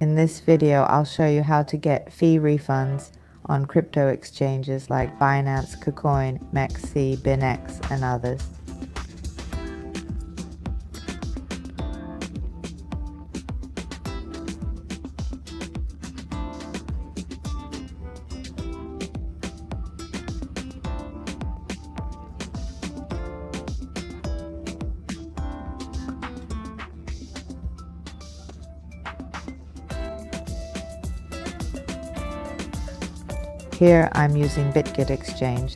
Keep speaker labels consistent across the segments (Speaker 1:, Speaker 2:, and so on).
Speaker 1: In this video, I'll show you how to get fee refunds on crypto exchanges like Binance, KuCoin, MEXC, Binance, and others. Here I'm using Bitget Exchange.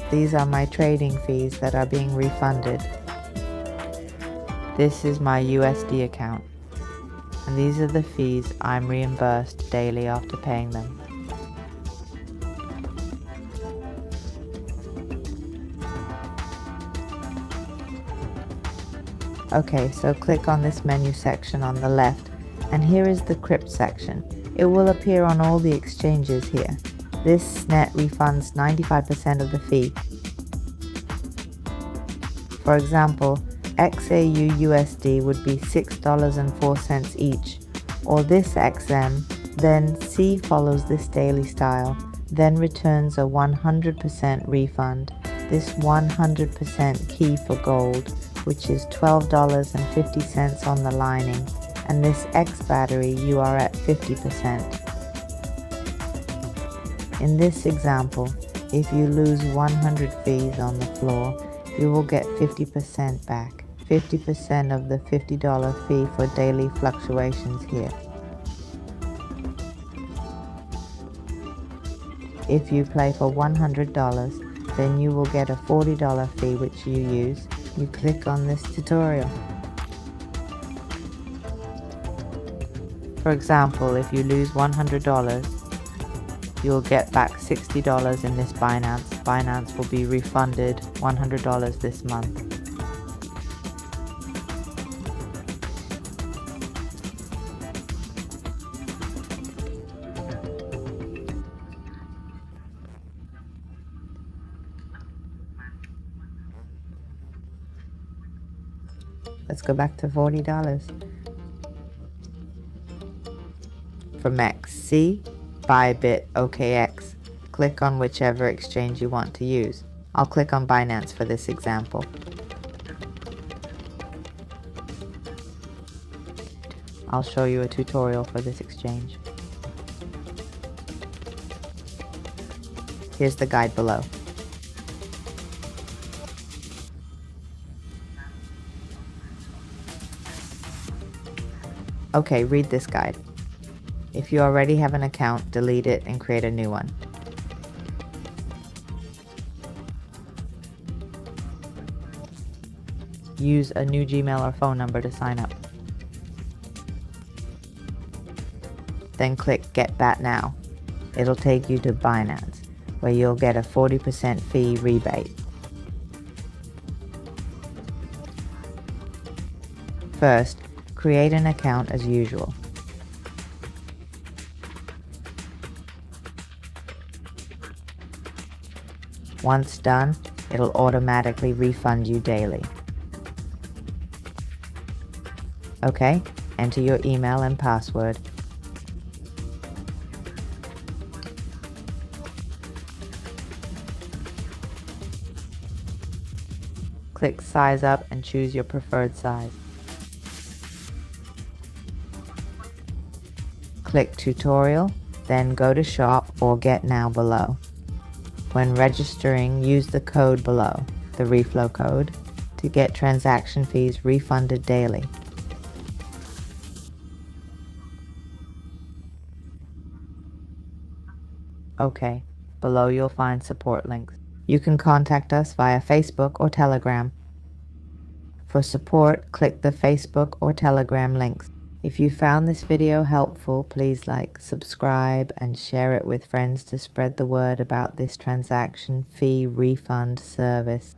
Speaker 1: These are my trading fees that are being refunded. This is my USD account, and these are the fees I'm reimbursed daily after paying them. Okay, so click on this menu section on the left, and here is the crypt section. It will appear on all the exchanges here. This net refunds 95% of the fee. For example, XAU USD would be $6.04 each, or this XM, then C follows this daily style, then returns a 100% refund. This 100% key for gold, which is $12.50 on the lining, and this X battery you are at 50%. In this example, if you lose 100 fees on the floor, you will get 50% back, 50% of the $50 fee for daily fluctuations here. If you play for $100, then you will get a $40 fee which you use. You click on this tutorial. For example, if you lose $100, you'll get back $60 in this Binance. Binance will be refunded $100 this month. Let's go back to $40. For MEXC, Bybit, OKX, click on whichever exchange you want to use. I'll click on Binance for this example. I'll show you a tutorial for this exchange. Here's the guide below. Okay, read this guide. If you already have an account, delete it and create a new one. Use a new Gmail or phone number to sign up. Then click Get Bat Now. It'll take you to Binance, where you'll get a 40% fee rebate. First, create an account as usual. Once done, it'll automatically refund you daily. Okay, enter your email and password. Click Size Up and choose your preferred size. Click Tutorial, then go to Shop or Get Now below. When registering, use the code below, the reflow code, to get transaction fees refunded daily. Okay, below you'll find support links. You can contact us via Facebook or Telegram. For support, click the Facebook or Telegram links. If you found this video helpful, please like, subscribe, and share it with friends to spread the word about this transaction fee refund service.